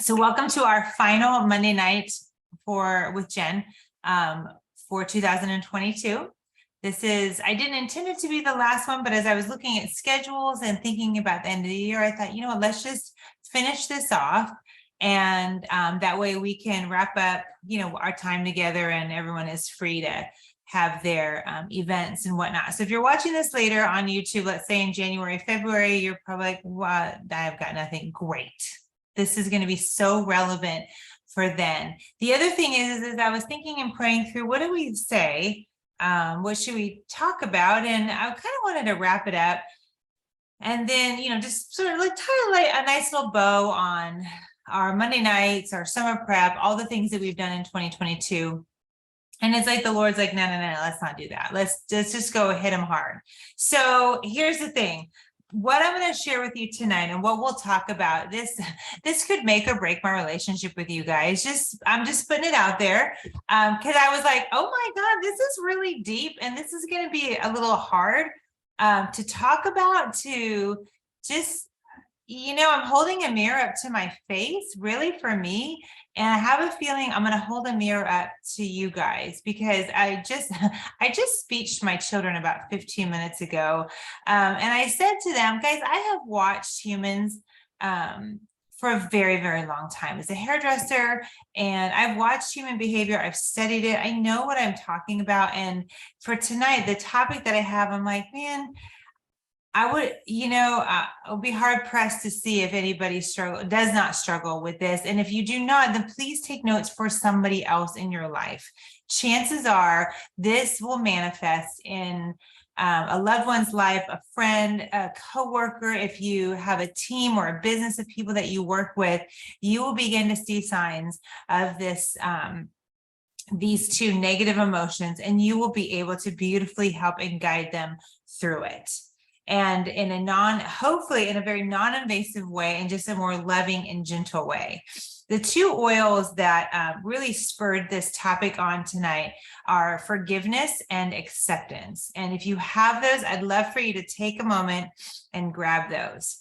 So welcome to our final Monday night with Jen for 2022. I didn't intend it to be the last one, but as I was looking at schedules and thinking about the end of the year, I thought, let's just finish this off. And that way we can wrap up, our time together and everyone is free to have their events and whatnot. So if you're watching this later on YouTube, let's say in January, February, you're probably like, what? I've got nothing. Great. This is going to be so relevant for then. The other thing is I was thinking and praying through, what do we say? What should we talk about? And I kind of wanted to wrap it up. And then, just sort of tie a nice little bow on our Monday nights, our summer prep, all the things that we've done in 2022. And it's like the Lord's like, no, let's not do that. Let's just go hit him hard. So here's the thing. What I'm going to share with you tonight and what we'll talk about, this could make or break my relationship with you guys. I'm just putting it out there because I was like, oh my God, this is really deep. And this is going to be a little hard to talk about, to just, I'm holding a mirror up to my face, really, for me. And I have a feeling I'm going to hold a mirror up to you guys because I just speeched my children about 15 minutes ago. And I said to them, guys, I have watched humans for a very, very long time as a hairdresser, and I've watched human behavior. I've studied it. I know what I'm talking about. And for tonight, the topic that I have, I'm like, man, I would, I'll be hard pressed to see if anybody does not struggle with this. And if you do not, then please take notes for somebody else in your life. Chances are this will manifest in a loved one's life, a friend, a coworker. If you have a team or a business of people that you work with, you will begin to see signs of this, these two negative emotions, and you will be able to beautifully help and guide them through it. And hopefully in a very non-invasive way and just a more loving and gentle way. The two oils that really spurred this topic on tonight are forgiveness and acceptance. And if you have those, I'd love for you to take a moment and grab those.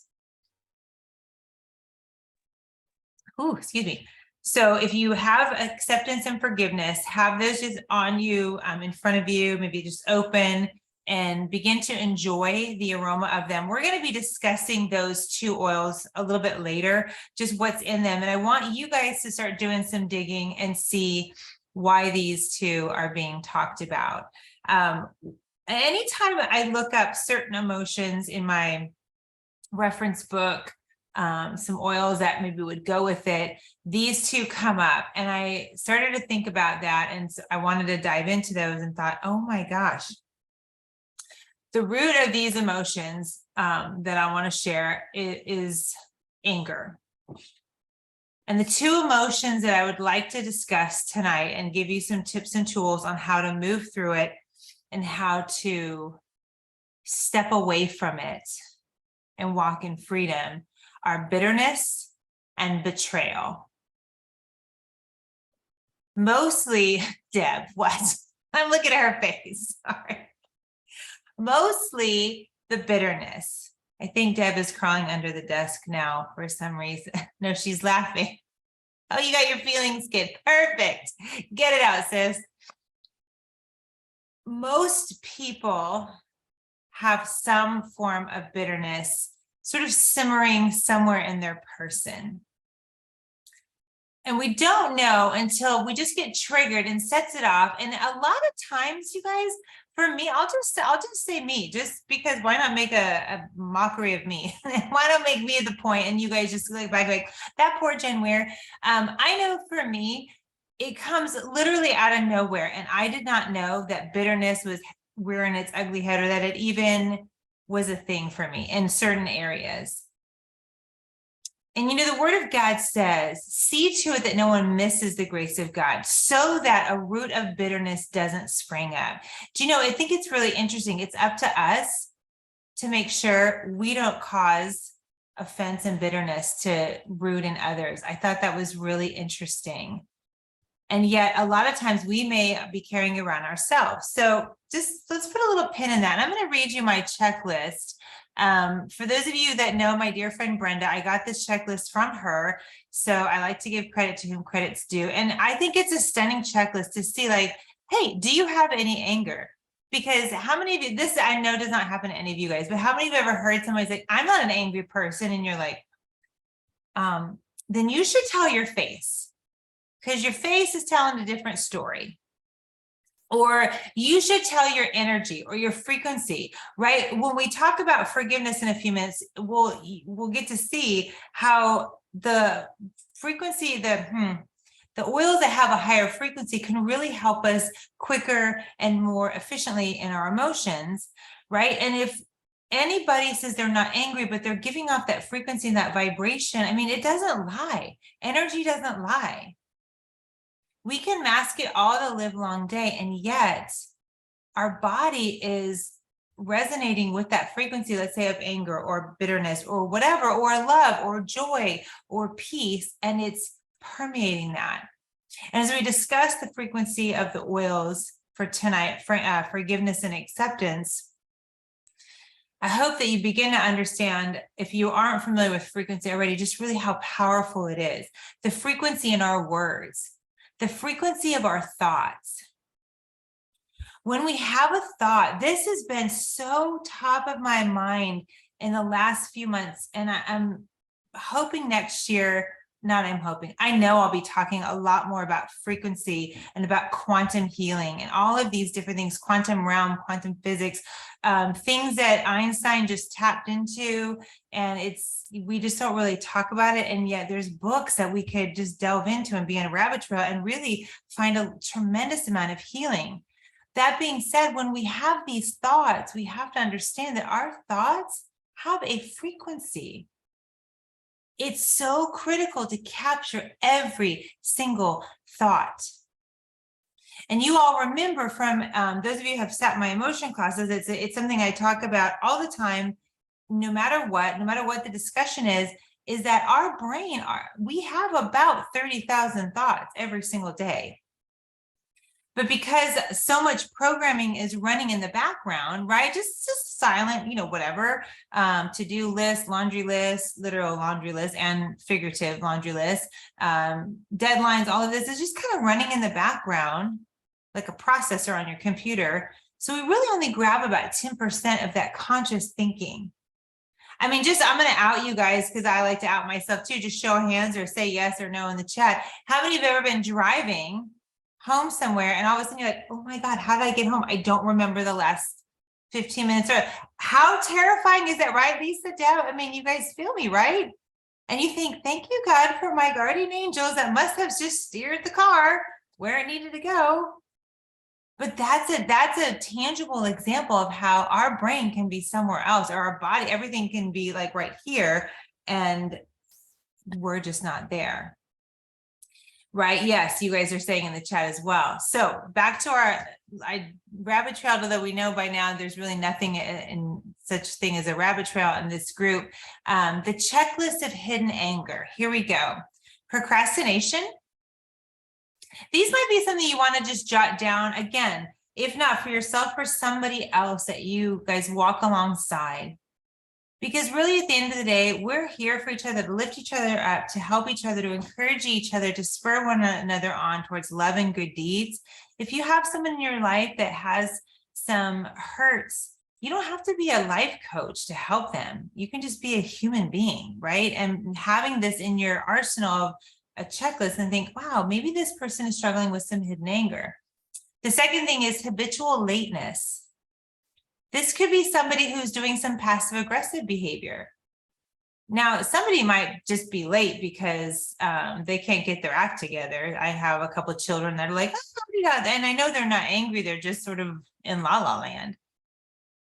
Ooh, excuse me. So if you have acceptance and forgiveness, have those just on you, in front of you, maybe just open, and begin to enjoy the aroma of them. We're going to be discussing those two oils a little bit later, just what's in them. And I want you guys to start doing some digging and see why these two are being talked about. Anytime I look up certain emotions in my reference book, some oils that maybe would go with it, these two come up. And I started to think about that. And so I wanted to dive into those and thought, oh my gosh, the root of these emotions that I want to share is anger. And the two emotions that I would like to discuss tonight and give you some tips and tools on how to move through it and how to step away from it and walk in freedom are bitterness and betrayal. Mostly, Deb, what? I'm looking at her face. Sorry. Mostly the bitterness. I think Deb is crawling under the desk now for some reason. No, she's laughing. Oh, you got your feelings, kid. Perfect. Get it out, sis. Most people have some form of bitterness sort of simmering somewhere in their person. And we don't know until we just get triggered and sets it off. And a lot of times, you guys, for me, I'll just say me, just because why not make a mockery of me? Why not make me the point and you guys just look back like that poor Jen Weir. I know for me, it comes literally out of nowhere. And I did not know that bitterness was rearing its ugly head, or that it even was a thing for me in certain areas. And the word of God says, see to it that no one misses the grace of God, so that a root of bitterness doesn't spring up. Do I think it's really interesting. It's up to us to make sure we don't cause offense and bitterness to root in others. I thought that was really interesting. And yet a lot of times we may be carrying around ourselves. So just let's put a little pin in that. And I'm going to read you my checklist For those of you that know my dear friend Brenda, I got this checklist from her. So I like to give credit to whom credit's due. And I think it's a stunning checklist to see, like, hey, do you have any anger? Because how many of you, this I know does not happen to any of you guys, but how many of you ever heard somebody's like, I'm not an angry person, and you're like, then you should tell your face, because your face is telling a different story. Or you should tell your energy or your frequency, right? When we talk about forgiveness in a few minutes, we'll get to see how the frequency, the oils that have a higher frequency can really help us quicker and more efficiently in our emotions, right? And if anybody says they're not angry, but they're giving off that frequency and that vibration, I mean, it doesn't lie. Energy doesn't lie. We can mask it all the live long day, and yet our body is resonating with that frequency, let's say of anger or bitterness or whatever, or love or joy or peace, and it's permeating that. And as we discuss the frequency of the oils for tonight, for forgiveness and acceptance, I hope that you begin to understand, if you aren't familiar with frequency already, just really how powerful it is. The frequency in our words, the frequency of our thoughts. When we have a thought, this has been so top of my mind in the last few months, and I'm hoping next year, I know I'll be talking a lot more about frequency and about quantum healing and all of these different things, quantum realm, quantum physics, things that Einstein just tapped into, and we just don't really talk about it. And yet there's books that we could just delve into and be in a rabbit trail and really find a tremendous amount of healing. That being said, when we have these thoughts, we have to understand that our thoughts have a frequency. It's so critical to capture every single thought. And you all remember from those of you who have sat in my emotion classes, it's something I talk about all the time, no matter what the discussion is that our brain, we have about 30,000 thoughts every single day. But because so much programming is running in the background, right? Just silent, whatever, to-do list, laundry list, literal laundry list and figurative laundry list, deadlines, all of this is just kind of running in the background like a processor on your computer. So we really only grab about 10% of that conscious thinking. I mean, I'm going to out you guys because I like to out myself too. Just show of hands or say yes or no in the chat. How many of you have ever been driving home somewhere and all of a sudden you're like, oh my God, how did I get home? I don't remember the last 15 minutes. Or how terrifying is that, right? Lisa, Deb, I mean, you guys feel me, right? And you think, thank you, God, for my guardian angels that must have just steered the car where it needed to go. But that's a tangible example of how our brain can be somewhere else, or our body, everything can be like right here, and we're just not there. Right. Yes, you guys are saying in the chat as well. So back to I rabbit trailed, although we know by now there's really nothing in such thing as a rabbit trail in this group. The checklist of hidden anger. Here we go. Procrastination. These might be something you want to just jot down again, if not for yourself, for somebody else that you guys walk alongside. Because really, at the end of the day, we're here for each other, to lift each other up, to help each other, to encourage each other, to spur one another on towards love and good deeds. If you have someone in your life that has some hurts, you don't have to be a life coach to help them. You can just be a human being, right? And having this in your arsenal of a checklist and think, wow, maybe this person is struggling with some hidden anger. The second thing is habitual lateness. This could be somebody who's doing some passive aggressive behavior. Now, somebody might just be late because they can't get their act together. I have a couple of children that are like, oh, yeah, and I know they're not angry. They're just sort of in la la land.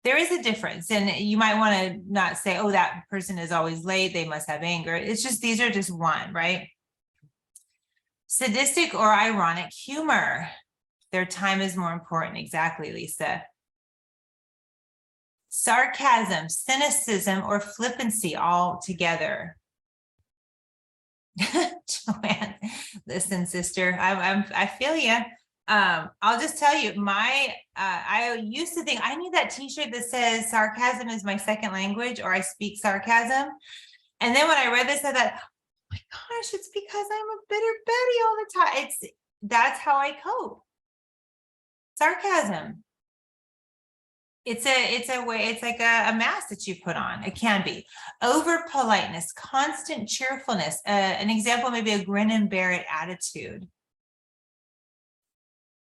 There is a difference. And you might want to not say, oh, that person is always late. They must have anger. It's just, these are just one, right? Sadistic or ironic humor. Their time is more important. Exactly, Lisa. Sarcasm, cynicism, or flippancy all together. Joanne, listen, sister, I feel you. I'll just tell you, I used to think I need that t-shirt that says sarcasm is my second language, or I speak sarcasm. And then when I read this, I thought, oh my gosh, it's because I'm a bitter Betty all the time. That's how I cope. Sarcasm. It's a way, it's like a mask that you put on. It can be over politeness, constant cheerfulness. An example, maybe a grin and bear it attitude.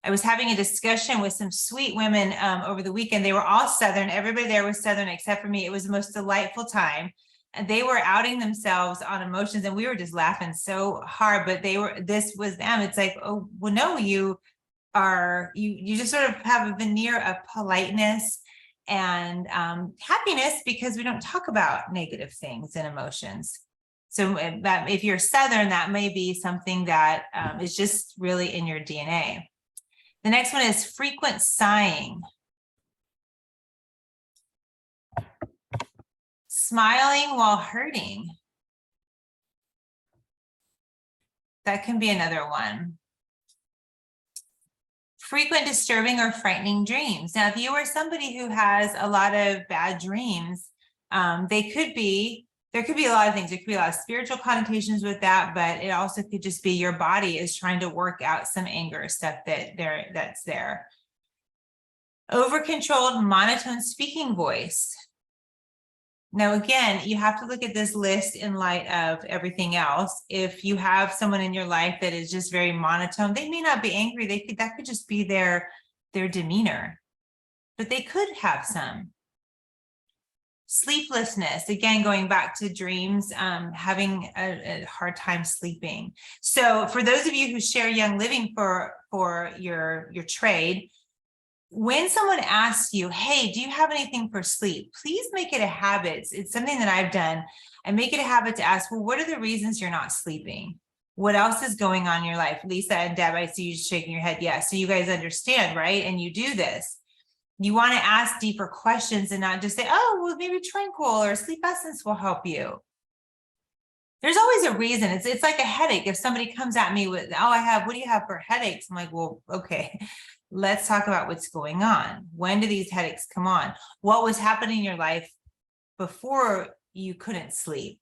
I was having a discussion with some sweet women over the weekend. They were all Southern. Everybody there was Southern except for me. It was the most delightful time. And they were outing themselves on emotions, and we were just laughing so hard. But this was them. It's like, oh, well, no, you just sort of have a veneer of politeness and happiness, because we don't talk about negative things and emotions. So that if you're Southern, that may be something that is just really in your DNA. The next one is frequent sighing. Smiling while hurting. That can be another one. Frequent disturbing or frightening dreams. Now, if you are somebody who has a lot of bad dreams, there could be a lot of things. There could be a lot of spiritual connotations with that, but it also could just be your body is trying to work out some anger stuff that's there. Over-controlled monotone speaking voice. Now, again, you have to look at this list in light of everything else. If you have someone in your life that is just very monotone, they may not be angry. That could just be their demeanor, but they could have some. Sleeplessness, again, going back to dreams, having a hard time sleeping. So for those of you who share Young Living for your trade, when someone asks you, hey, do you have anything for sleep? Please make it a habit. It's something that I've done. I make it a habit to ask, well, what are the reasons you're not sleeping? What else is going on in your life? Lisa and Deb, I see you shaking your head. Yes. So you guys understand, right? And you do this. You want to ask deeper questions and not just say, oh, well, maybe Tranquil or Sleep Essence will help you. There's always a reason. It's like a headache. If somebody comes at me with, oh, what do you have for headaches? I'm like, well, okay, let's talk about what's going on. When do these headaches come on? What was happening in your life before you couldn't sleep?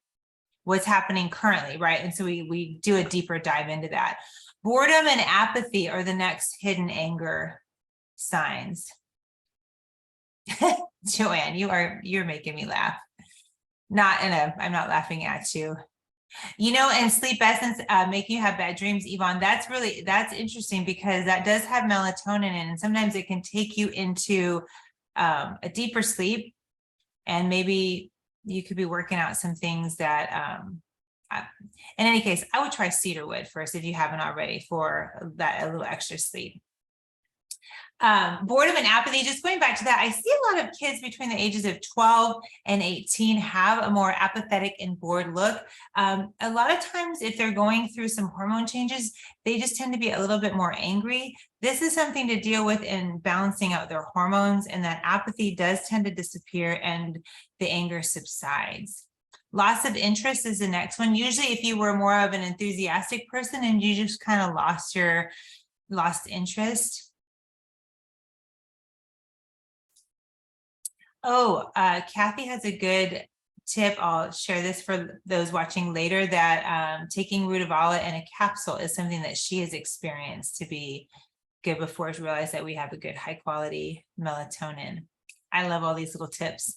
What's happening currently, right? And so we do a deeper dive into that. Boredom and apathy are the next hidden anger signs. Joanne, you're making me laugh. I'm not laughing at you. And Sleep Essence, making you have bad dreams, Yvonne, that's interesting, because that does have melatonin in it, and sometimes it can take you into a deeper sleep, and maybe you could be working out some things that, in any case, I would try cedarwood first if you haven't already for that a little extra sleep. Boredom and apathy, just going back to that, I see a lot of kids between the ages of 12 and 18 have a more apathetic and bored look. A lot of times if they're going through some hormone changes, they just tend to be a little bit more angry. This is something to deal with in balancing out their hormones, and that apathy does tend to disappear and the anger subsides. Loss of interest is the next one. Usually if you were more of an enthusiastic person and you just kind of lost interest. Oh, Kathy has a good tip. I'll share this for those watching later, that taking Rutavala in a capsule is something that she has experienced to be good before she realized that we have a good high quality melatonin. I love all these little tips.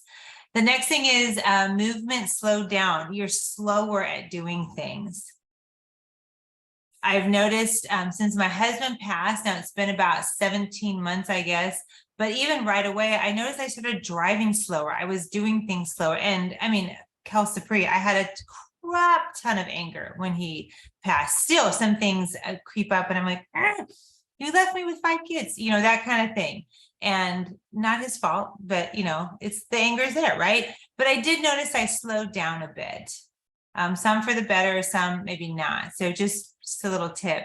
The next thing is movement slowed down. You're slower at doing things. I've noticed since my husband passed, now it's been about 17 months, I guess, but even right away, I noticed I started driving slower. I was doing things slower. And I mean, Kel Sapri, I had a crap ton of anger when he passed. Still, some things creep up and I'm like, you left me with 5 kids, that kind of thing. And not his fault, but it's the anger's there, right? But I did notice I slowed down a bit. Some for the better, some maybe not. So just a little tip.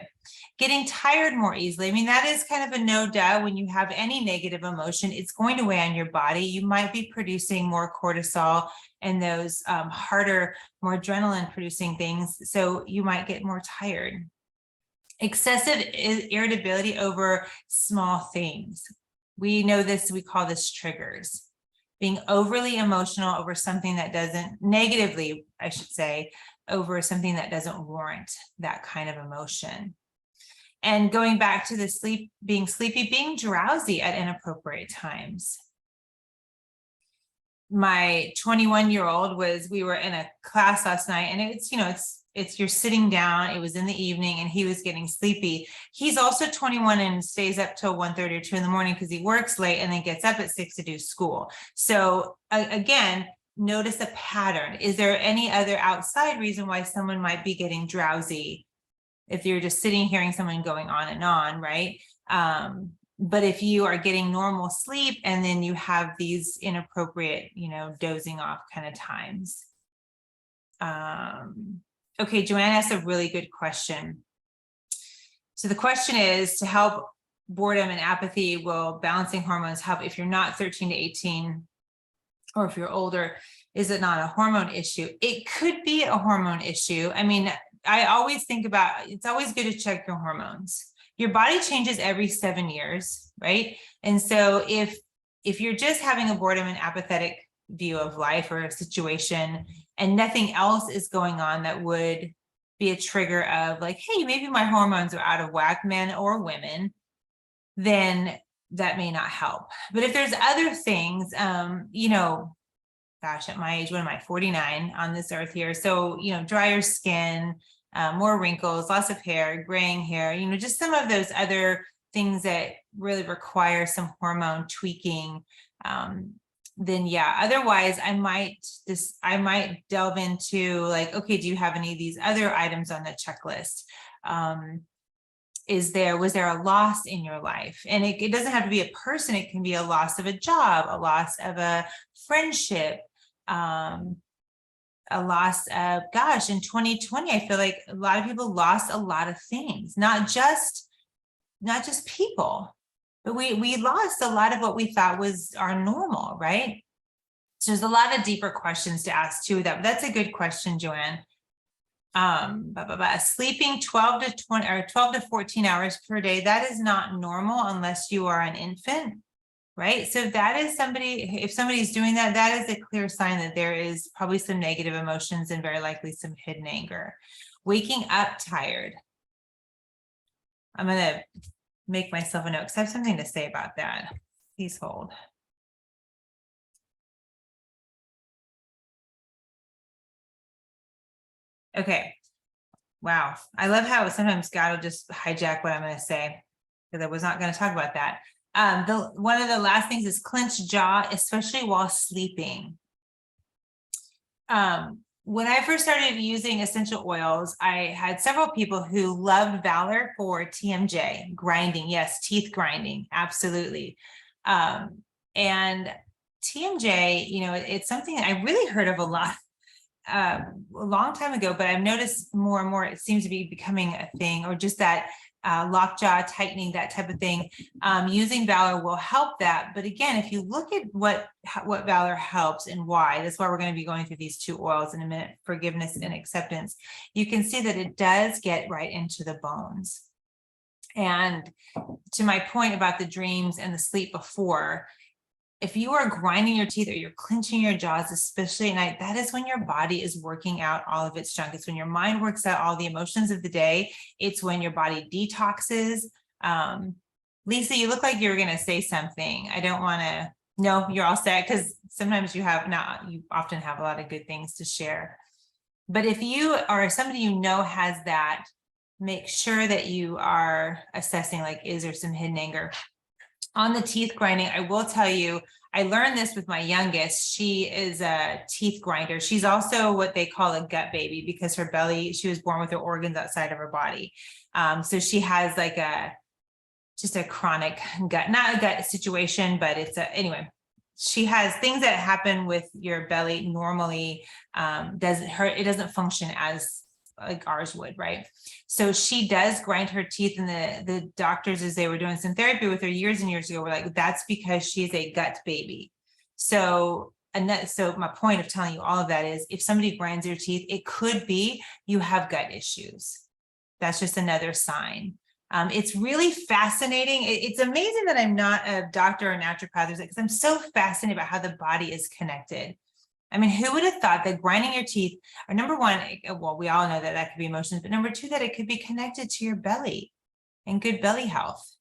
Getting tired more easily. I mean, that is kind of a no doubt. When you have any negative emotion, it's going to weigh on your body. You might be producing more cortisol and those harder, more adrenaline producing things. So you might get more tired. Excessive irritability over small things. We know this, we call this triggers. Being overly emotional over something that doesn't, negatively, I should say, over something that doesn't warrant that kind of emotion. And going back to the being sleepy, being drowsy at inappropriate times. My 21-year-old we were in a class last night, and it's you're sitting down, it was in the evening, and he was getting sleepy. He's also 21 and stays up till 1:30 or 2 in the morning because he works late and then gets up at 6 to do school. So again, notice a pattern. Is there any other outside reason why someone might be getting drowsy? If you're just sitting hearing someone going on and on, right? But if you are getting normal sleep and then you have these inappropriate, dozing off kind of times. Okay, Joanne asked a really good question. So the question is, to help boredom and apathy, will balancing hormones help if you're not 13 to 18, or if you're older? Is it not a hormone issue? It could be a hormone issue. I mean, I always think about, it's always good to check your hormones. Your body changes every 7 years, right? And so if you're just having a boredom and apathetic view of life or a situation and nothing else is going on that would be a trigger of like, hey, maybe my hormones are out of whack, men or women, then that may not help. But if there's other things, gosh, at my age, what am I, 49 on this earth here? So, drier skin, more wrinkles, loss of hair, graying hair, just some of those other things that really require some hormone tweaking, then yeah, otherwise I might delve into like, okay, do you have any of these other items on the checklist? Was there a loss in your life? And it doesn't have to be a person. It can be a loss of a job, a loss of a friendship, a loss of, gosh, in 2020, I feel like a lot of people lost a lot of things, not just people, but we lost a lot of what we thought was our normal, right? So there's a lot of deeper questions to ask too. That's a good question, Joanne. Sleeping 12 to 20 or 12 to 14 hours per day, that is not normal unless you are an infant, right? So that is if somebody's doing that, that is a clear sign that there is probably some negative emotions and very likely some hidden anger. Waking up tired. I'm going to make myself a note because I have something to say about that. Please hold. Okay. Wow. I love how sometimes God will just hijack what I'm going to say, because I was not going to talk about that. One of the last things is clenched jaw, especially while sleeping. When I first started using essential oils, I had several people who loved Valor for TMJ, grinding. Yes, teeth grinding. Absolutely. And TMJ, it's something I really heard of a lot a long time ago, but I've noticed more and more it seems to be becoming a thing, or just that lockjaw tightening, that type of thing. Using Valor will help that. But again, if you look at what Valor helps and why, that's why we're going to be going through these two oils in a minute, forgiveness and acceptance, you can see that it does get right into the bones. And to my point about the dreams and the sleep before, if you are grinding your teeth or you're clenching your jaws, especially at night, that is when your body is working out all of its junk. It's when your mind works out all the emotions of the day. It's when your body detoxes. Lisa, you look like you're going to say something. I don't want to, no, you're all set, because sometimes you often have a lot of good things to share. But if you are somebody has that, make sure that you are assessing, like, is there some hidden anger? On the teeth grinding, I will tell you, I learned this with my youngest. She is a teeth grinder. She's also what they call a gut baby, because her belly, she was born with her organs outside of her body. So she has like just a chronic gut, not a gut situation, but anyway, she has things that happen with your belly normally. It doesn't function as like ours would, right? So she does grind her teeth, and the doctors, as they were doing some therapy with her years and years ago, were like, that's because she's a gut baby. So my point of telling you all of that is, if somebody grinds your teeth, it could be you have gut issues. That's just another sign. It's really fascinating. It's amazing that I'm not a doctor or naturopath because I'm so fascinated about how the body is connected. I mean, who would have thought that grinding your teeth, or number one, well, we all know that that could be emotions, but number two, that it could be connected to your belly and good belly health.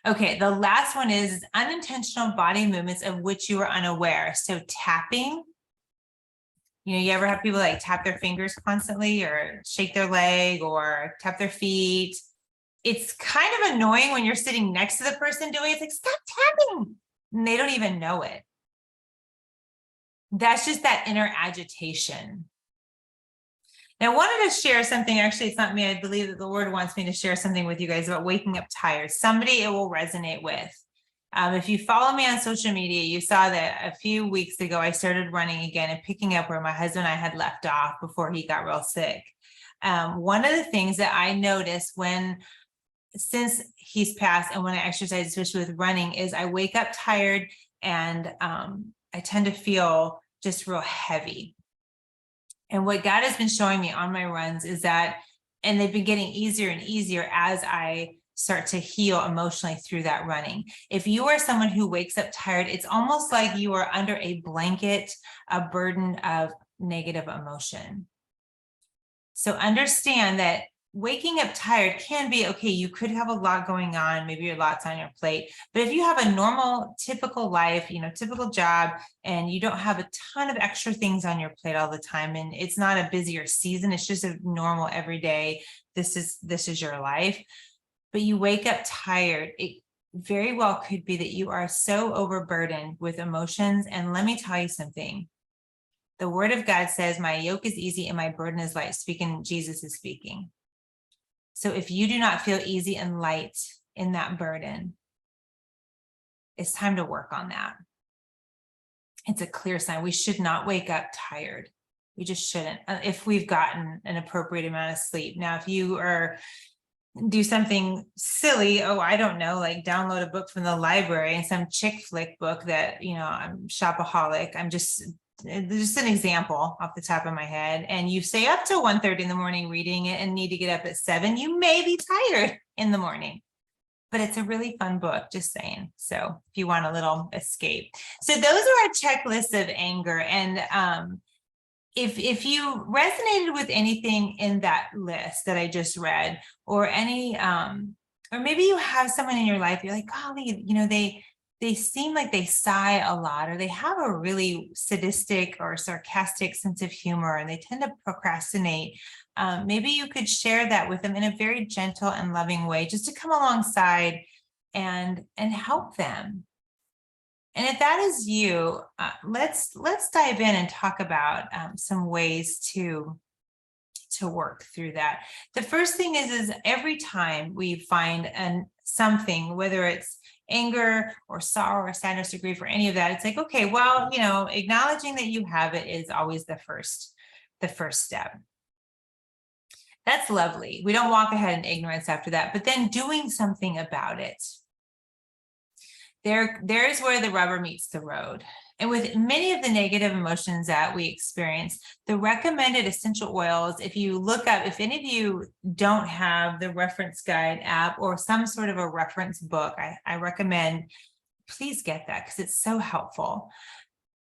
Okay, the last one is unintentional body movements of which you are unaware. So tapping, you ever have people like tap their fingers constantly or shake their leg or tap their feet? It's kind of annoying when you're sitting next to the person doing it. It's like, stop tapping. And they don't even know it. That's just that inner agitation. Now, I wanted to share something. Actually, it's not me. I believe that the Lord wants me to share something with you guys about waking up tired. Somebody it will resonate with. If you follow me on social media, you saw that a few weeks ago, I started running again and picking up where my husband and I had left off before he got real sick. One of the things that I noticed since he's passed and when I exercise, especially with running, is I wake up tired and I tend to feel just real heavy. And what God has been showing me on my runs is that, and they've been getting easier and easier as I start to heal emotionally through that running. If you are someone who wakes up tired, it's almost like you are under a blanket, a burden of negative emotion. So understand that waking up tired can be okay. You could have a lot going on, maybe your lot's on your plate, but if you have a normal, typical life, typical job, and you don't have a ton of extra things on your plate all the time, and it's not a busier season, it's just a normal everyday, this is your life, but you wake up tired, it very well could be that you are so overburdened with emotions. And let me tell you something. The word of God says, my yoke is easy and my burden is light. Speaking, Jesus is speaking. So if you do not feel easy and light in that burden, it's time to work on that. It's a clear sign. We should not wake up tired. We just shouldn't, if we've gotten an appropriate amount of sleep. Now, if you do something silly, I don't know, like download a book from the library and some chick flick book that, I'm shopaholic. I'm just an example off the top of my head. And you stay up till 1:30 in the morning reading it and need to get up at 7, you may be tired in the morning, but it's a really fun book, just saying. So if you want a little escape. So those are our checklists of anger. And if you resonated with anything in that list that I just read, or any, or maybe you have someone in your life, you're like, golly, they seem like they sigh a lot, or they have a really sadistic or sarcastic sense of humor, and they tend to procrastinate. Maybe you could share that with them in a very gentle and loving way, just to come alongside and help them. And if that is you, let's dive in and talk about some ways to work through that. The first thing is every time we find something, whether it's anger or sorrow or sadness or grief or any of that, it's like, okay, well, acknowledging that you have it is always the first step. That's lovely. We don't walk ahead in ignorance after that, but then doing something about it. There's where the rubber meets the road. And with many of the negative emotions that we experience, the recommended essential oils, if you look up, if any of you don't have the reference guide app or some sort of a reference book, I recommend, please get that because it's so helpful.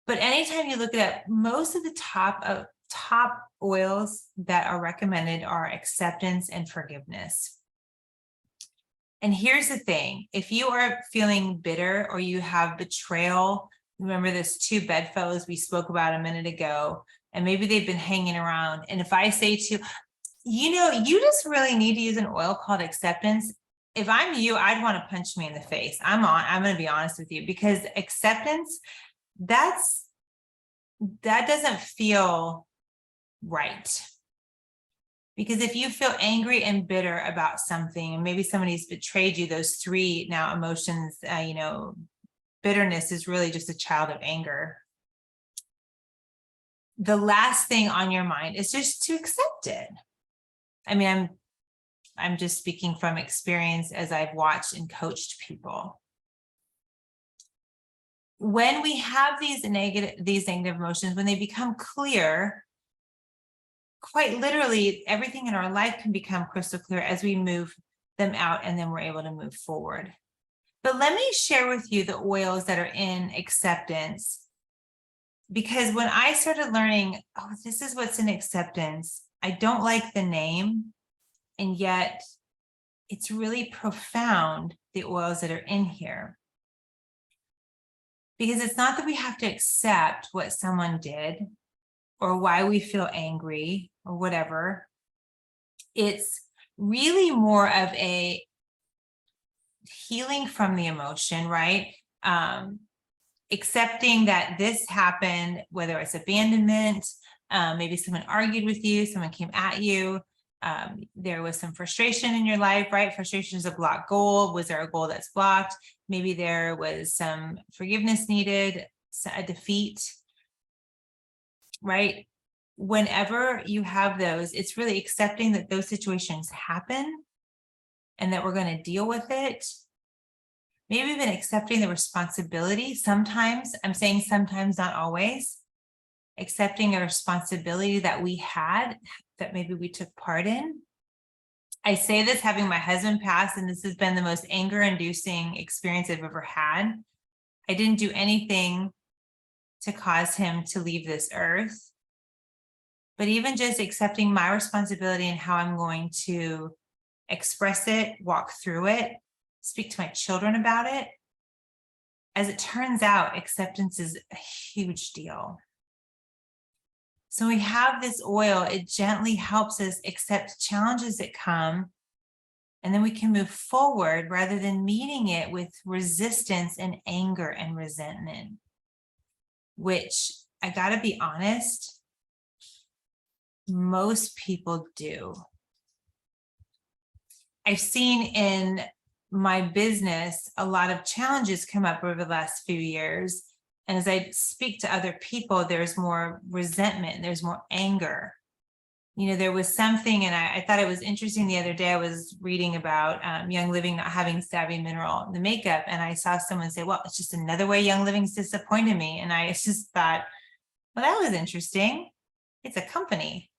But anytime you look it up, most of the top oils that are recommended are acceptance and forgiveness. And here's the thing, if you are feeling bitter or you have betrayal, remember those 2 bedfellows we spoke about a minute ago, and maybe they've been hanging around. And if I say to you, you just really need to use an oil called acceptance. If I'm you, I'd want to punch me in the face. I'm going to be honest with you, because acceptance, that doesn't feel right. Because if you feel angry and bitter about something, and maybe somebody's betrayed you, those 3 now emotions, bitterness is really just a child of anger. The last thing on your mind is just to accept it. I mean, I'm just speaking from experience as I've watched and coached people. When we have these negative emotions, when they become clear, quite literally, everything in our life can become crystal clear as we move them out, and then we're able to move forward. But let me share with you the oils that are in acceptance. Because when I started learning, oh, this is what's in acceptance, I don't like the name, and yet it's really profound, the oils that are in here. Because it's not that we have to accept what someone did or why we feel angry or whatever. It's really more of a healing from the emotion, right? Accepting that this happened, whether it's abandonment, maybe someone argued with you, someone came at you, there was some frustration in your life, right? Frustration is a blocked goal. Was there a goal that's blocked? Maybe there was some forgiveness needed, a defeat, right? Whenever you have those, it's really accepting that those situations happen and that we're going to deal with it. Maybe even accepting the responsibility. Sometimes, I'm saying sometimes, not always, accepting a responsibility that we had, that maybe we took part in. I say this having my husband pass, and this has been the most anger-inducing experience I've ever had. I didn't do anything to cause him to leave this earth. But even just accepting my responsibility and how I'm going to express it, walk through it, speak to my children about it. As it turns out, acceptance is a huge deal. So we have this oil, it gently helps us accept challenges that come, and then we can move forward rather than meeting it with resistance and anger and resentment, which I gotta be honest, most people do. I've seen in my business a lot of challenges come up over the last few years. And as I speak to other people, there's more resentment, there's more anger. You know, there was something, and I thought it was interesting the other day, I was reading about Young Living not having Savvy Mineral in the makeup, and I saw someone say, well, it's just another way Young Living's disappointed me. And I just thought, well, that was interesting. It's a company.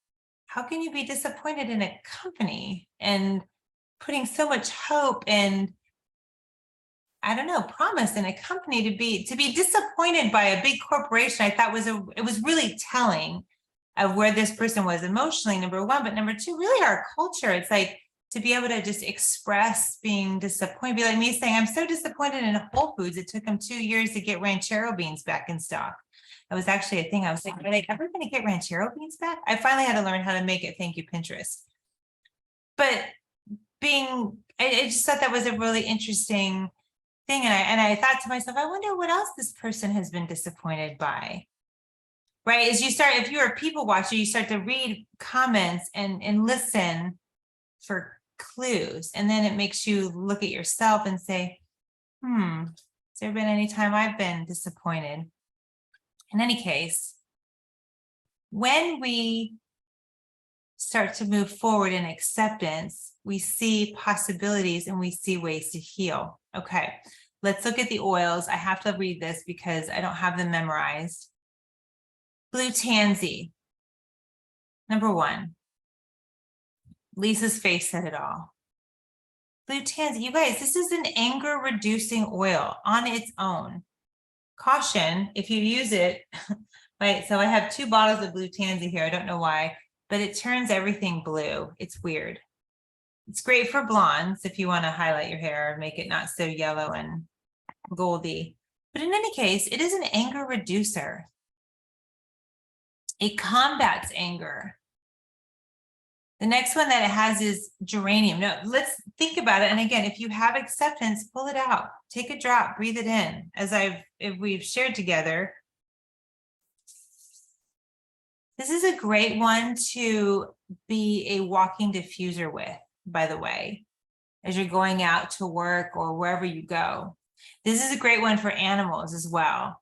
How can you be disappointed in a company? And putting so much hope and, I don't know, promise in a company, to be disappointed by a big corporation, I thought it was really telling of where this person was emotionally, number one, but number two, really our culture. It's like to be able to just express being disappointed, be like me saying, I'm so disappointed in Whole Foods. It took them 2 years to get ranchero beans back in stock. That was actually a thing. I was like, are they ever going to get ranchero beans back? I finally had to learn how to make it. Thank you, Pinterest. But I just thought that was a really interesting thing. And I thought to myself, I wonder what else this person has been disappointed by. Right? As you start, if you're a people watcher, you start to read comments and listen for clues. And then it makes you look at yourself and say, has there been any time I've been disappointed? In any case, when we start to move forward in acceptance, we see possibilities and we see ways to heal. Okay, let's look at the oils. I have to read this because I don't have them memorized. Blue tansy, number one. Lisa's face said it all. Blue tansy, you guys, this is an anger reducing oil on its own. Caution, if you use it, right? So I have 2 bottles of blue tansy here. I don't know why, but it turns everything blue. It's weird. It's great for blondes if you want to highlight your hair and make it not so yellow and goldy. But in any case, it is an anger reducer. It combats anger. The next one that it has is geranium. Now, let's think about it. And again, if you have acceptance, pull it out, take a drop, breathe it in. If we've shared together, this is a great one to be a walking diffuser with, by the way, as you're going out to work or wherever you go. This is a great one for animals as well.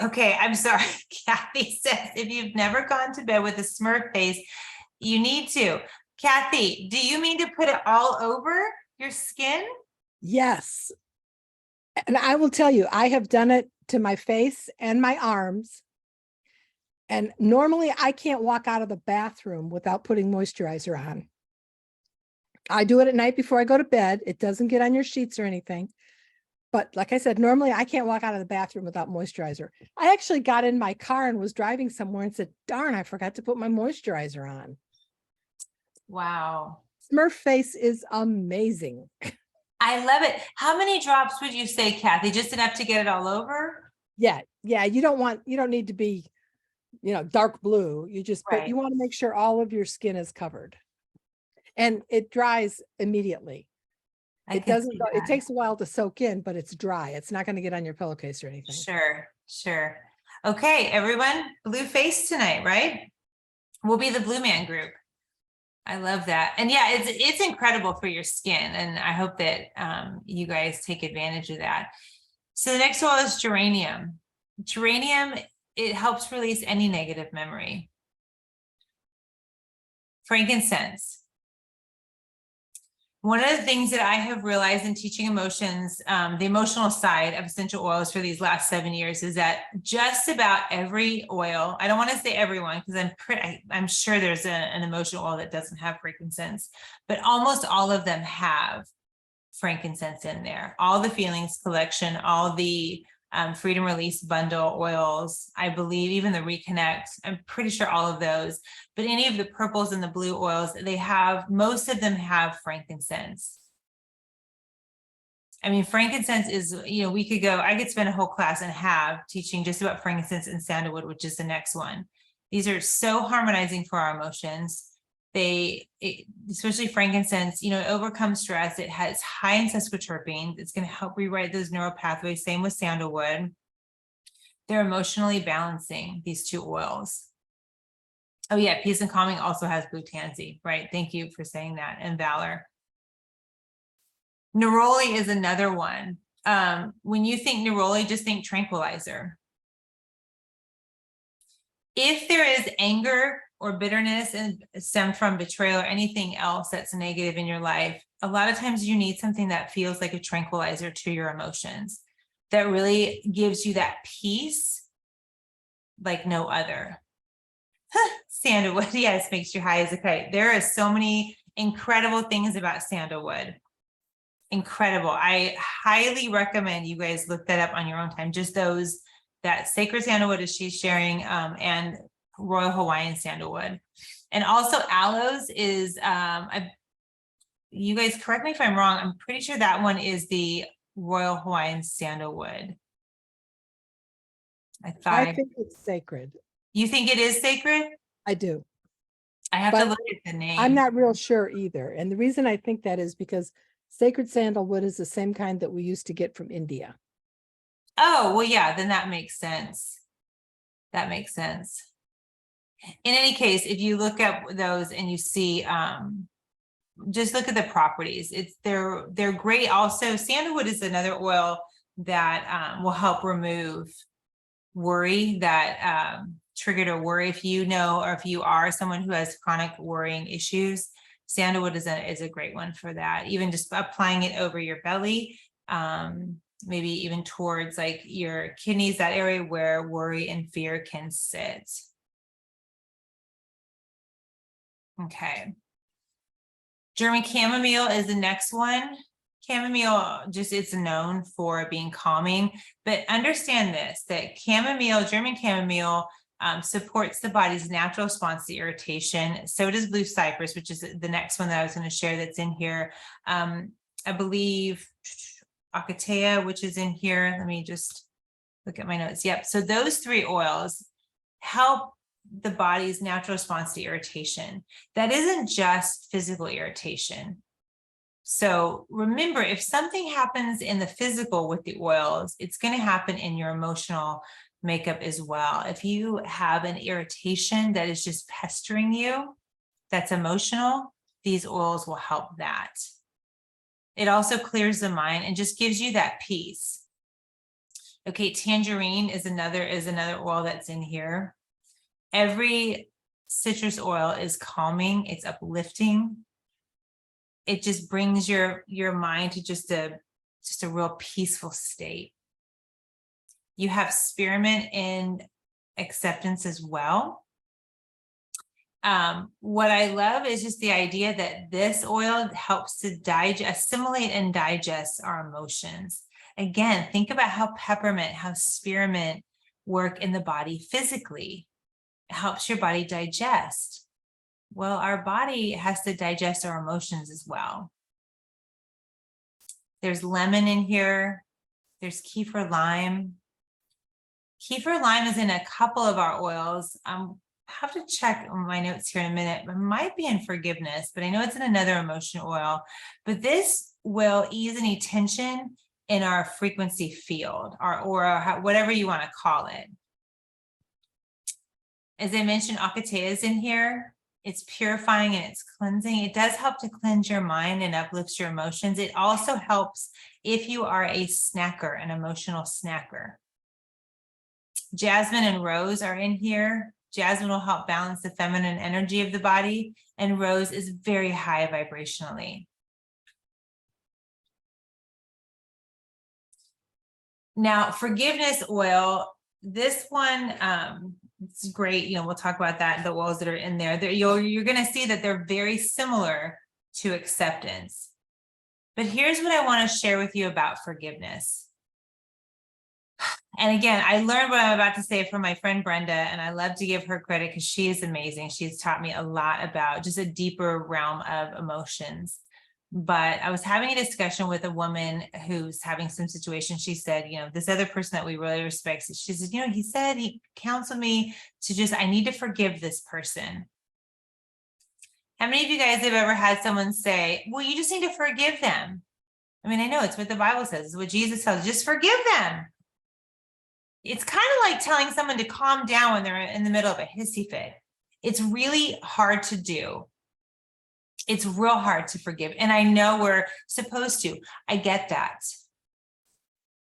Okay, I'm sorry. Kathy says, if you've never gone to bed with a smirk face, you need to. Kathy, do you mean to put it all over your skin? Yes. And I will tell you, I have done it to my face and my arms. And normally I can't walk out of the bathroom without putting moisturizer on. I do it at night before I go to bed. It doesn't get on your sheets or anything. But like I said, normally I can't walk out of the bathroom without moisturizer. I actually got in my car and was driving somewhere and said, darn, I forgot to put my moisturizer on. Wow. Smurf face is amazing. I love it. How many drops would you say, Kathy? Just enough to get it all over? Yeah. You don't need to be, dark blue. But you want to make sure all of your skin is covered. And it dries immediately. It takes a while to soak in, but it's dry. It's not going to get on your pillowcase or anything. Sure. Okay, everyone, blue face tonight, right? We'll be the Blue Man group. I love that. And yeah, it's incredible for your skin. And I hope that you guys take advantage of that. So the next oil is geranium. Geranium, it helps release any negative memory. Frankincense. One of the things that I have realized in teaching emotions, the emotional side of essential oils for these last 7 years, is that just about every oil, I don't want to say everyone, because I'm sure there's an emotional oil that doesn't have frankincense, but almost all of them have frankincense in there. All the Feelings collection, all the Freedom Release bundle oils, I believe even the Reconnect, I'm pretty sure all of those, but any of the purples and the blue oils, most of them have frankincense. I mean, frankincense is, I could spend a whole class and have teaching just about frankincense and sandalwood, which is the next one. These are so harmonizing for our emotions. Especially frankincense, it overcomes stress. It has high in sesquiterpenes. It's going to help rewrite those neural pathways. Same with sandalwood. They're emotionally balancing, these two oils. Oh yeah, Peace and Calming also has blue tansy, right? Thank you for saying that. And Valor. Neroli is another one. When you think neroli, just think tranquilizer. If there is anger or bitterness and stem from betrayal or anything else that's negative in your life, a lot of times you need something that feels like a tranquilizer to your emotions, that really gives you that peace like no other. Sandalwood, yes, makes you high as a kite. There are so many incredible things about sandalwood. Incredible. I highly recommend you guys look that up on your own time. Just that sacred sandalwood as she's sharing, and Royal Hawaiian sandalwood. And also aloes is, you guys correct me if I'm wrong, I'm pretty sure that one is the Royal Hawaiian sandalwood. I think it's sacred. You think it is sacred? I do. I have to look at the name. I'm not real sure either. And the reason I think that is because sacred sandalwood is the same kind that we used to get from India. Oh, well, yeah, then that makes sense. That makes sense. In any case, if you look up those and you see, just look at the properties. They're great. Also, sandalwood is another oil that will help remove worry that triggered a worry. If you know, or if you are someone who has chronic worrying issues, sandalwood is a great one for that. Even just applying it over your belly, maybe even towards like your kidneys, that area where worry and fear can sit. Okay. German chamomile is the next one. Chamomile, it's known for being calming, but understand this, that German chamomile supports the body's natural response to irritation. So does blue cypress, which is the next one that I was going to share that's in here. I believe Acatea, which is in here. Let me just look at my notes. Yep. So those three oils help the body's natural response to irritation. That isn't just physical irritation. So remember, if something happens in the physical with the oils, it's going to happen in your emotional makeup as well. If you have an irritation that is just pestering you, that's emotional, these oils will help that. It also clears the mind and just gives you that peace. Okay, tangerine is another oil that's in here. Every citrus oil is calming, it's uplifting. It just brings your mind to just a real peaceful state. You have spearmint and acceptance as well. What I love is just the idea that this oil helps to assimilate and digest our emotions. Again, think about how peppermint, how spearmint work in the body physically. It helps your body digest. Well, our body has to digest our emotions as well. There's lemon in here. There's kefir lime. Kefir lime is in a couple of our oils. Have to check my notes here in a minute. It might be in forgiveness, but I know it's in another emotion oil. But this will ease any tension in our frequency field, our aura, whatever you want to call it. As I mentioned, Akatea is in here. It's purifying and it's cleansing. It does help to cleanse your mind and uplifts your emotions. It also helps if you are a snacker, an emotional snacker. Jasmine and rose are in here. Jasmine will help balance the feminine energy of the body, and rose is very high vibrationally. Now, forgiveness oil, this one, it's great. You know, we'll talk about that, the oils that are in there. You're going to see that they're very similar to acceptance. But here's what I want to share with you about forgiveness. And again, I learned what I'm about to say from my friend Brenda, and I love to give her credit because she is amazing. She's taught me a lot about just a deeper realm of emotions. But I was having a discussion with a woman who's having some situation. She said, you know, this other person that we really respect, she said, you know, he counseled me to I need to forgive this person. How many of you guys have ever had someone say, well, you just need to forgive them? I mean, I know it's what the Bible says, it's what Jesus tells, just forgive them. It's kind of like telling someone to calm down when they're in the middle of a hissy fit. It's really hard to do. It's real hard to forgive. And I know we're supposed to. I get that.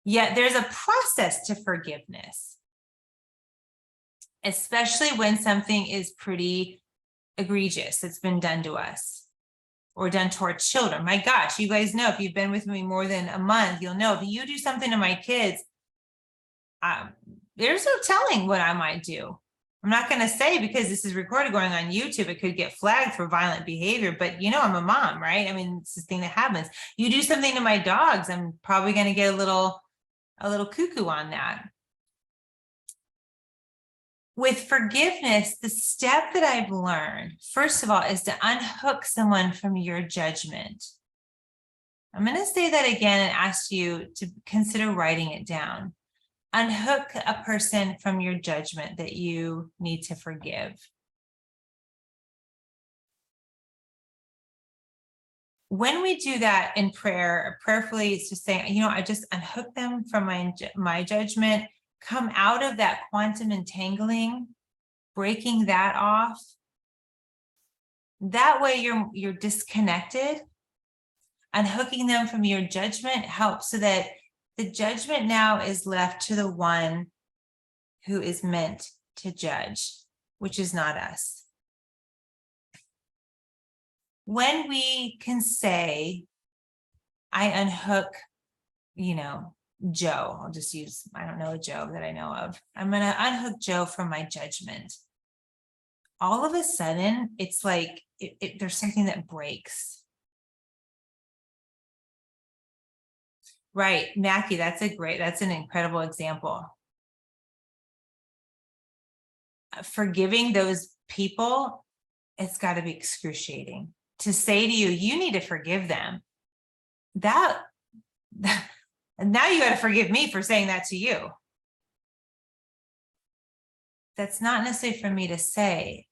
Yet there's a process to forgiveness, especially when something is pretty egregious that's been done to us or done to our children. My gosh, you guys know, if you've been with me more than a month, you'll know if you do something to my kids, there's no telling what I might do. I'm not going to say, because this is recorded going on YouTube, it could get flagged for violent behavior, but you know, I'm a mom, right? I mean, it's the thing that happens. You do something to my dogs, I'm probably going to get a little cuckoo on that. With forgiveness, the step that I've learned, first of all, is to unhook someone from your judgment. I'm going to say that again and ask you to consider writing it down. Unhook a person from your judgment that you need to forgive. When we do that in prayer, prayerfully, it's just saying, you know, I just unhook them from my judgment, come out of that quantum entangling, breaking that off. That way you're disconnected. Unhooking them from your judgment helps so that the judgment now is left to the one who is meant to judge, which is not us. When we can say, I unhook, you know, Joe, I'll just use, I don't know a Joe that I know of. I'm going to unhook Joe from my judgment. All of a sudden, it's like there's something that breaks. Right, Mackie, that's an incredible example. Forgiving those people, it's got to be excruciating. To say to you, you need to forgive them. Now you got to forgive me for saying that to you. That's not necessarily for me to say.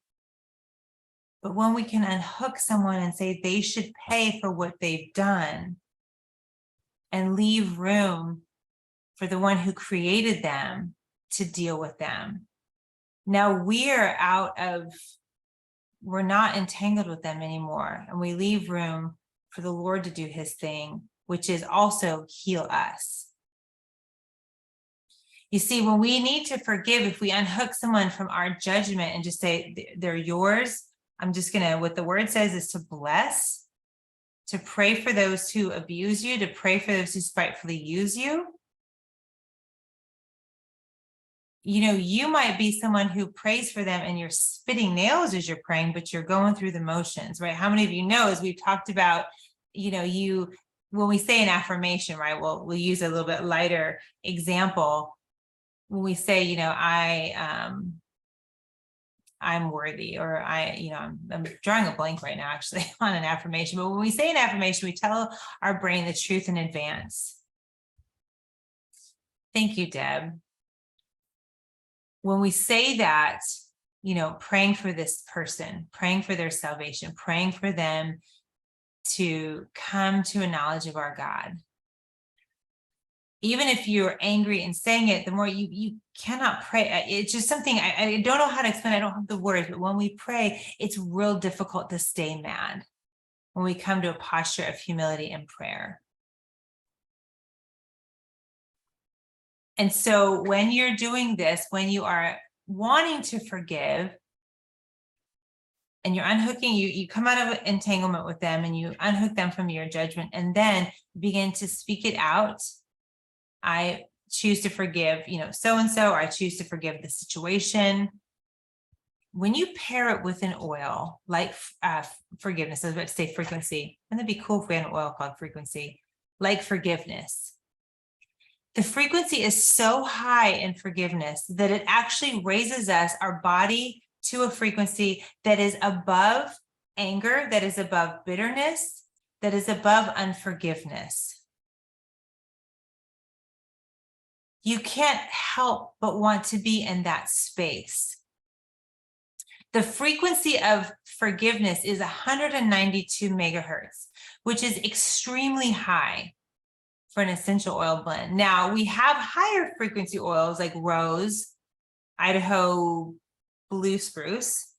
But when we can unhook someone and say they should pay for what they've done, and leave room for the one who created them to deal with them. Now we're not entangled with them anymore. And we leave room for the Lord to do his thing, which is also heal us. You see, when we need to forgive, if we unhook someone from our judgment and just say, they're yours, what the word says is to bless, to pray for those who abuse you, to pray for those who spitefully use you. you might be someone who prays for them and you're spitting nails as you're praying, but you're going through the motions, right? How many of you know, as we've talked about, when we say an affirmation, right? We'll use a little bit lighter example. When we say, I'm worthy, or I'm drawing a blank right now actually on an affirmation, but when we say an affirmation, we tell our brain the truth in advance. Thank you, Deb. When we say that, praying for this person, praying for their salvation, praying for them to come to a knowledge of our God. Even if you're angry and saying it, the more you cannot pray. It's just something I don't know how to explain. I don't have the words, but when we pray, it's real difficult to stay mad when we come to a posture of humility and prayer. And so when you're doing this, when you are wanting to forgive and you're unhooking, you come out of entanglement with them and you unhook them from your judgment and then begin to speak it out. I choose to forgive, so-and-so, or I choose to forgive the situation. When you pair it with an oil, like forgiveness, I was about to say frequency. Wouldn't it be cool if we had an oil called frequency, like forgiveness? The frequency is so high in forgiveness that it actually raises our body to a frequency that is above anger, that is above bitterness, that is above unforgiveness. You can't help but want to be in that space. The frequency of forgiveness is 192 megahertz, which is extremely high for an essential oil blend. Now, we have higher frequency oils like rose, Idaho blue spruce.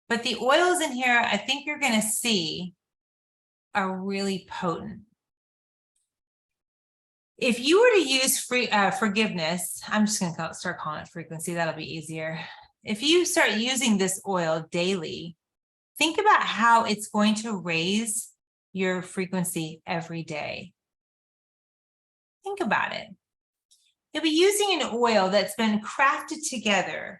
But the oils in here, I think you're going to see, are really potent. If you were to use forgiveness, I'm just going to start calling it frequency. That'll be easier. If you start using this oil daily, think about how it's going to raise your frequency every day. Think about it. You'll be using an oil that's been crafted together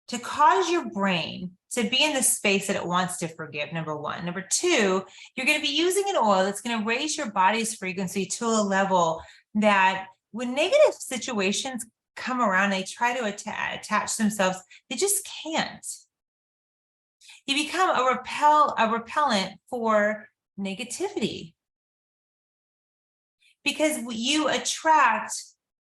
to cause your brain to be in the space that it wants to forgive, number one. Number two, you're going to be using an oil that's going to raise your body's frequency to a level that when negative situations come around, they try to attach themselves, they just can't. You become a repellent for negativity because you attract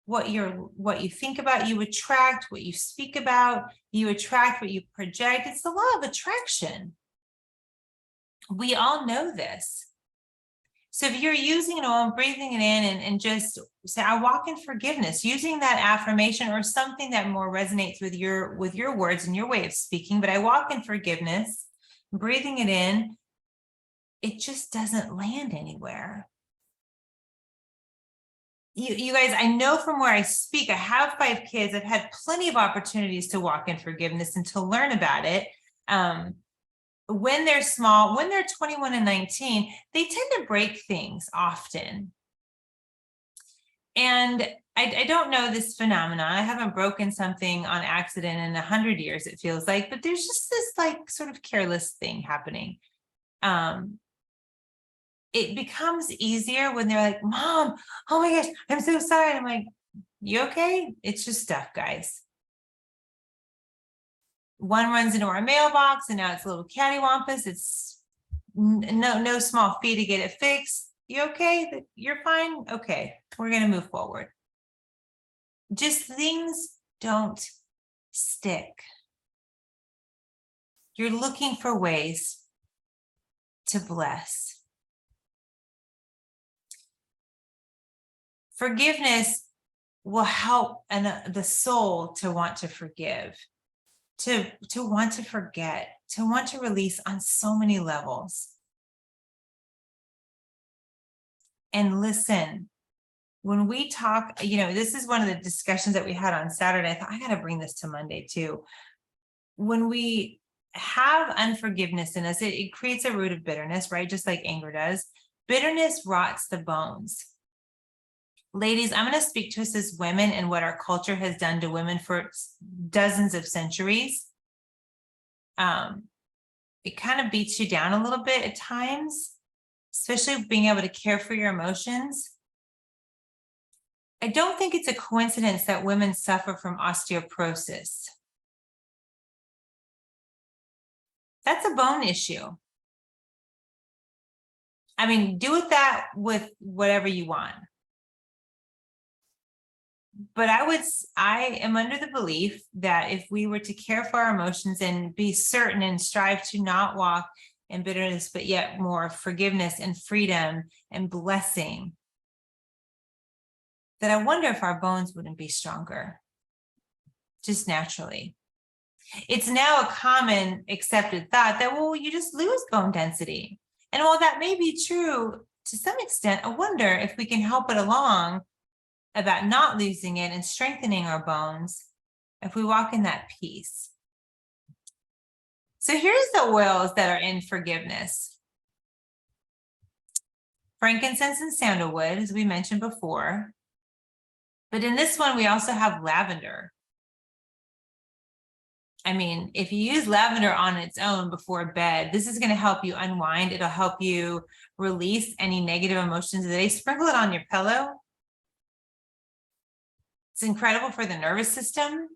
what you think about, you attract what you speak about, you attract what you project. It's the law of attraction. We all know this. So if you're using an oil and breathing it in and just say, I walk in forgiveness, using that affirmation or something that more resonates with your words and your way of speaking, but I walk in forgiveness, breathing it in, it just doesn't land anywhere. You guys, I know from where I speak, I have 5 kids. I've had plenty of opportunities to walk in forgiveness and to learn about it. When they're small, when they're 21 and 19, they tend to break things often. And I don't know this phenomenon. I haven't broken something on accident in 100 years, it feels like, but there's just this like sort of careless thing happening. It becomes easier when they're like, Mom, oh my gosh, I'm so sorry. I'm like, you okay? It's just stuff, guys. One runs into our mailbox and now it's a little cattywampus. It's no small fee to get it fixed. You okay? You're fine? Okay, we're going to move forward. Just things don't stick. You're looking for ways to bless. Forgiveness will help the soul to want to forgive, to want to forget, to want to release on so many levels. And listen, when we talk, this is one of the discussions that we had on Saturday. I thought I got to bring this to Monday too. When we have unforgiveness in us, it creates a root of bitterness, right? Just like anger does. Bitterness rots the bones. Ladies, I'm going to speak to us as women and what our culture has done to women for dozens of centuries. It kind of beats you down a little bit at times, especially being able to care for your emotions. I don't think it's a coincidence that women suffer from osteoporosis. That's a bone issue. I mean, do with that with whatever you want. But I am under the belief that if we were to care for our emotions and be certain and strive to not walk in bitterness, but yet more forgiveness and freedom and blessing, that I wonder if our bones wouldn't be stronger, just naturally. It's now a common accepted thought that, well, you just lose bone density. And while that may be true to some extent, I wonder if we can help it along about not losing it and strengthening our bones if we walk in that peace. So here's the oils that are in forgiveness. Frankincense and sandalwood, as we mentioned before. But in this one, we also have lavender. I mean, if you use lavender on its own before bed, this is going to help you unwind. It'll help you release any negative emotions of the day. Sprinkle it on your pillow. It's incredible for the nervous system.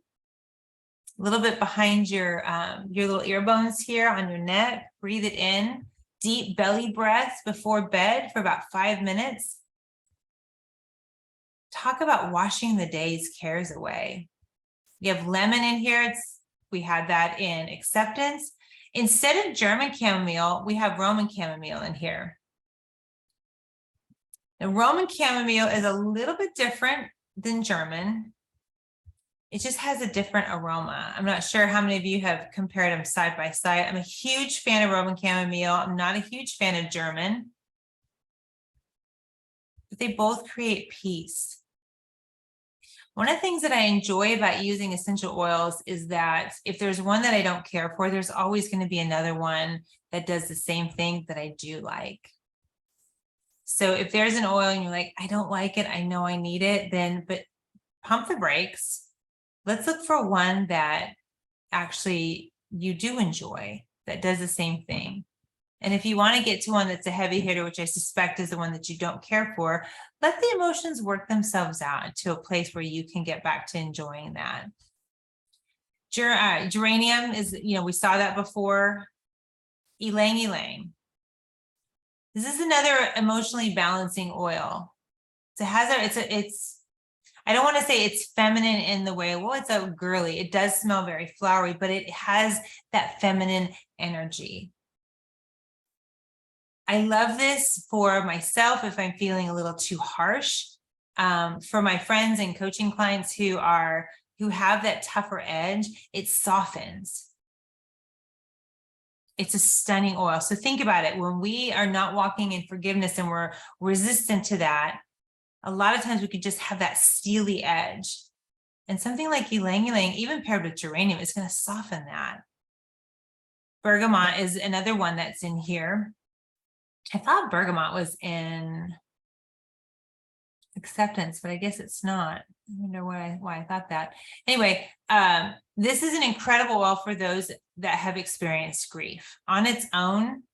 A little bit behind your little ear bones here on your neck. Breathe it in. Deep belly breaths before bed for about 5 minutes. Talk about washing the day's cares away. You have lemon in here. We had that in acceptance. Instead of German chamomile, we have Roman chamomile in here. The Roman chamomile is a little bit different than German. It just has a different aroma. I'm not sure how many of you have compared them side by side. I'm a huge fan of Roman chamomile. I'm not a huge fan of German. But they both create peace. One of the things that I enjoy about using essential oils is that if there's one that I don't care for, there's always going to be another one that does the same thing that I do like. So if there's an oil and you're like, I don't like it, I know I need it, but pump the brakes. Let's look for one that actually you do enjoy, that does the same thing. And if you want to get to one that's a heavy hitter, which I suspect is the one that you don't care for, let the emotions work themselves out to a place where you can get back to enjoying that. Geranium is, we saw that before. Ylang ylang. This is another emotionally balancing oil. I don't want to say it's feminine in the way, well, it's so girly. It does smell very flowery, but it has that feminine energy. I love this for myself if I'm feeling a little too harsh. For my friends and coaching clients who have that tougher edge, it softens. It's a stunning oil. So think about it. When we are not walking in forgiveness and we're resistant to that, a lot of times we could just have that steely edge. And something like ylang ylang, even paired with geranium, is going to soften that. Bergamot is another one that's in here. I thought bergamot was in acceptance, but I guess it's not. I wonder why I thought that. Anyway, this is an incredible oil for those that have experienced grief. On its own,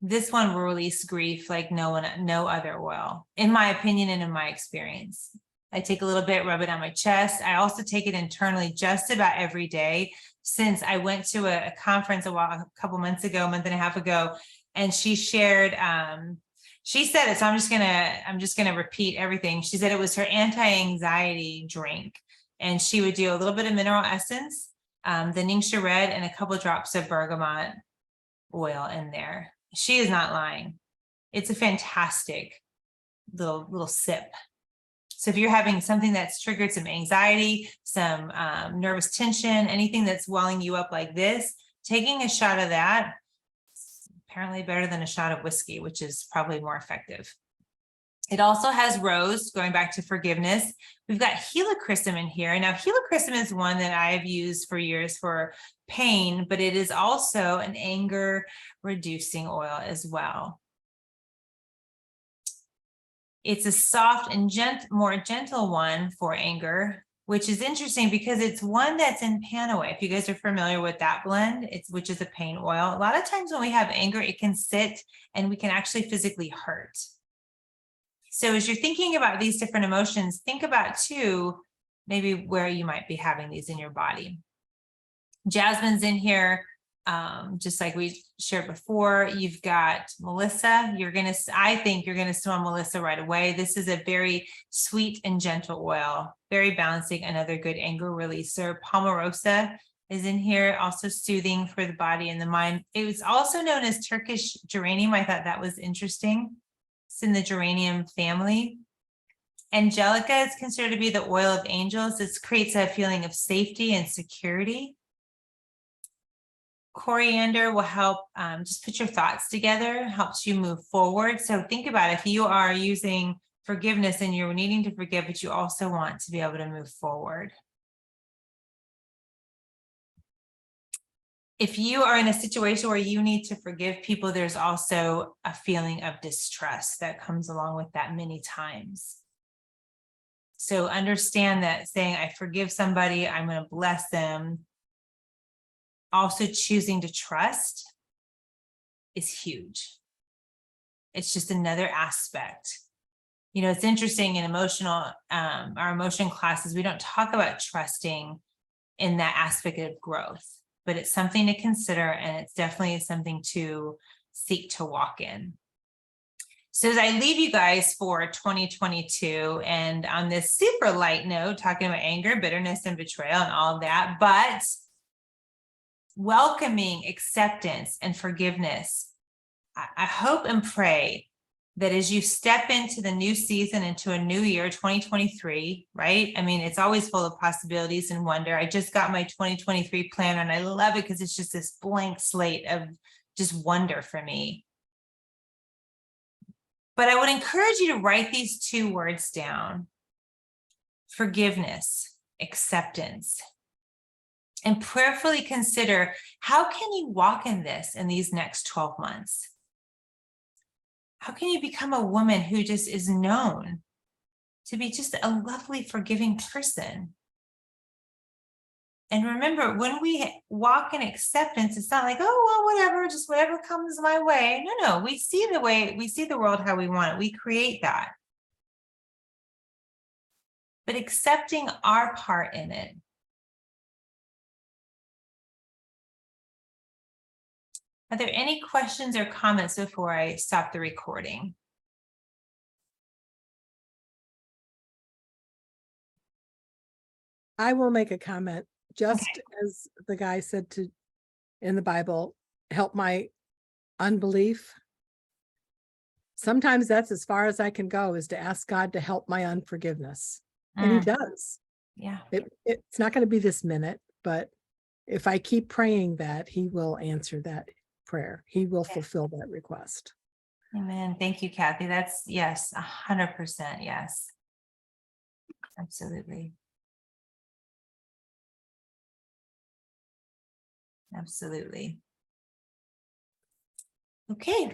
this one will release grief like no other oil, in my opinion and in my experience. I take a little bit, rub it on my chest. I also take it internally just about every day, since I went to a conference a couple months ago, a month and a half ago, and she shared, she said it, so I'm just gonna repeat everything. She said it was her anti-anxiety drink, and she would do a little bit of mineral essence, the Ningxia Red, and a couple drops of bergamot oil in there. She is not lying. It's a fantastic little sip. So if you're having something that's triggered some anxiety, some nervous tension, anything that's welling you up like this, taking a shot of that, apparently better than a shot of whiskey, which is probably more effective. It also has rose, going back to forgiveness. We've got helichrysum in here. Now, helichrysum is one that I've used for years for pain, but it is also an anger reducing oil as well. It's a soft and more gentle one for anger, which is interesting because it's one that's in Panaway. If you guys are familiar with that blend, which is a pain oil. A lot of times when we have anger, it can sit and we can actually physically hurt. So as you're thinking about these different emotions, think about too, maybe where you might be having these in your body. Jasmine's in here, just like we shared before. You've got Melissa. I think you're gonna smell Melissa right away. This is a very sweet and gentle oil, very balancing, another good anger releaser. Palmarosa is in here, also soothing for the body and the mind. It was also known as Turkish geranium. I thought that was interesting. It's in the geranium family. Angelica is considered to be the oil of angels. This creates a feeling of safety and security. Coriander will help just put your thoughts together, helps you move forward. So think about if you are using forgiveness and you're needing to forgive, but you also want to be able to move forward. If you are in a situation where you need to forgive people, there's also a feeling of distrust that comes along with that many times. So understand that saying, I forgive somebody, I'm going to bless them. Also choosing to trust is huge. It's just another aspect. You know, it's interesting in our emotion classes, we don't talk about trusting in that aspect of growth, but it's something to consider, and it's definitely something to seek to walk in. So as I leave you guys for 2022, and on this super light note, talking about anger, bitterness, and betrayal and all of that, but welcoming acceptance and forgiveness. I hope and pray that as you step into the new season, into a new year, 2023, right? I mean, it's always full of possibilities and wonder. I just got my 2023 planner and I love it because it's just this blank slate of just wonder for me. But I would encourage you to write these two words down: forgiveness, acceptance. And prayerfully consider, how can you walk in this in these next 12 months? How can you become a woman who just is known to be just a lovely, forgiving person? And remember, when we walk in acceptance, it's not like, oh, well, whatever, just whatever comes my way. No, we see the world how we want it. We create that. But accepting our part in it. Are there any questions or comments before I stop the recording? I will make a comment, just as the guy said in the Bible, help my unbelief. Sometimes that's as far as I can go, is to ask God to help my unforgiveness. And he does. Yeah. It's not going to be this minute, but if I keep praying that, he will answer that prayer. He will fulfill that request. Amen. Thank you, Kathy. That's yes, 100%. Yes. Absolutely. Absolutely. Okay.